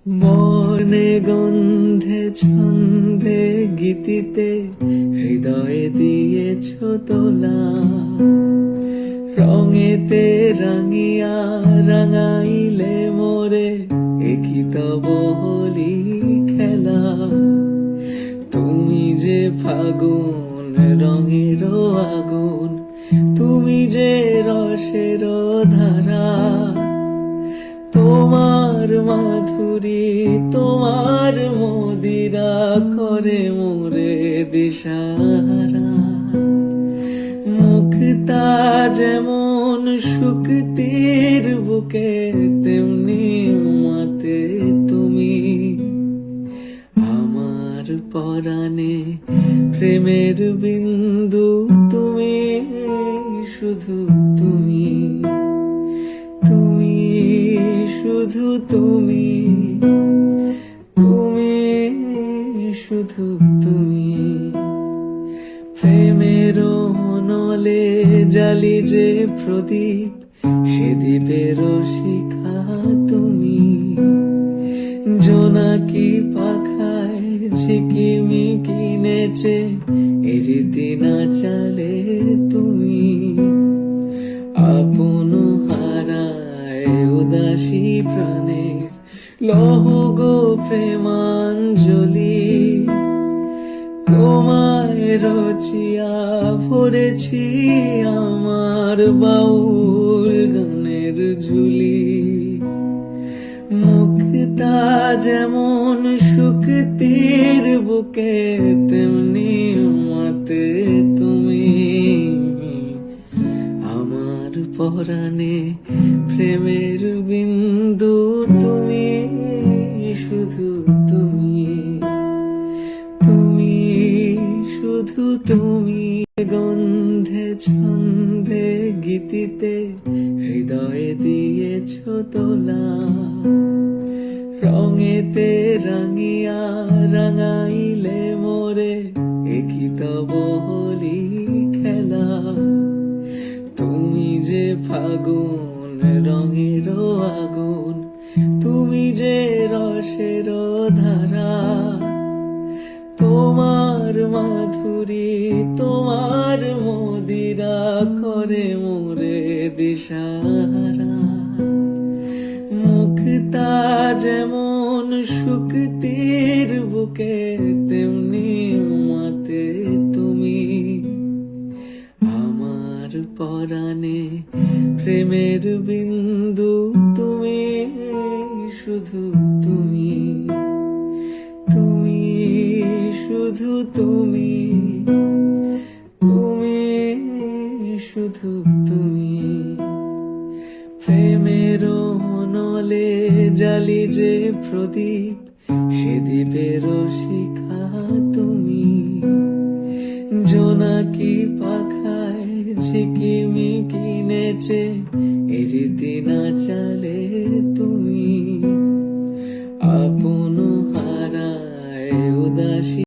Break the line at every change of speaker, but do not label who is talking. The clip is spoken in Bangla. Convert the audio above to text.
বর্ণে গন্ধে ছন্দে গীতিতে হৃদয়ে দিয়েছ তোলা, রঙেতে রাঙিয়া রাঙাইলে মোরে একই তব হোলি খেলা। তুমি যে ফাগুন রঙের আগুন, তুমি যে রসের ধারা, তোমার মাধুরী তোমার মদিরা করে মোরে দিশাহারা। মুক্তা যেমন শুকতির বুকে তেমনি মাতে তুমি, আমার পরাণে প্রেমের বিন্দু তুমি, শুধু তুমি, তুমি শুধু তুমি, তুমি শুধু তুমি। প্রেমের নলে জালি যে প্রদীপ, সে দ্বীপের শিখা তুমি। জোনাকি পাখায় ঝিকিমিকি নেচে রীতি না চালে তুমি। আপন হারায় উদাসী প্রাণের লহ গো প্রেমাঞ্জলি। তোমায় রচিয়া ভরেছি আমার বাউল গানের ঝুলি। মুক্তা যেমন শুকতির বুকে তেমনি মাতে তুমি, আমার পরাণে প্রেমের বিন্দু তুমি, শুধু তুমি, তুমি শুধু তুমি। গন্ধে ছন্দে গীতিতে হৃদয়ে দিয়েছ তোলা, রঙেতে রাঙিয়া রাঙাইলে মোরে একই তব হোলি খেলা। তুমি যে ফাগুন রঙের আগুন, তুমি যে রসের ধারা, তোমার মাধুরী তোমার মদিরা করে মোরে দিশাহারা। মুক্তা যেমন শুকতির বুকে তেমনি মাতে তুমি, আমার পরাণে প্রেমের বিন্দু তুমি, শুধু তুমি, তুমি শুধু তুমি, তুমি শুধু তুমি। প্রেমের নলে জালি যে প্রদীপ, সে দ্বীপের শিখা তুমি। জোনাকি পাখায় ঝিকিমিকি নেচে রীতি না চালে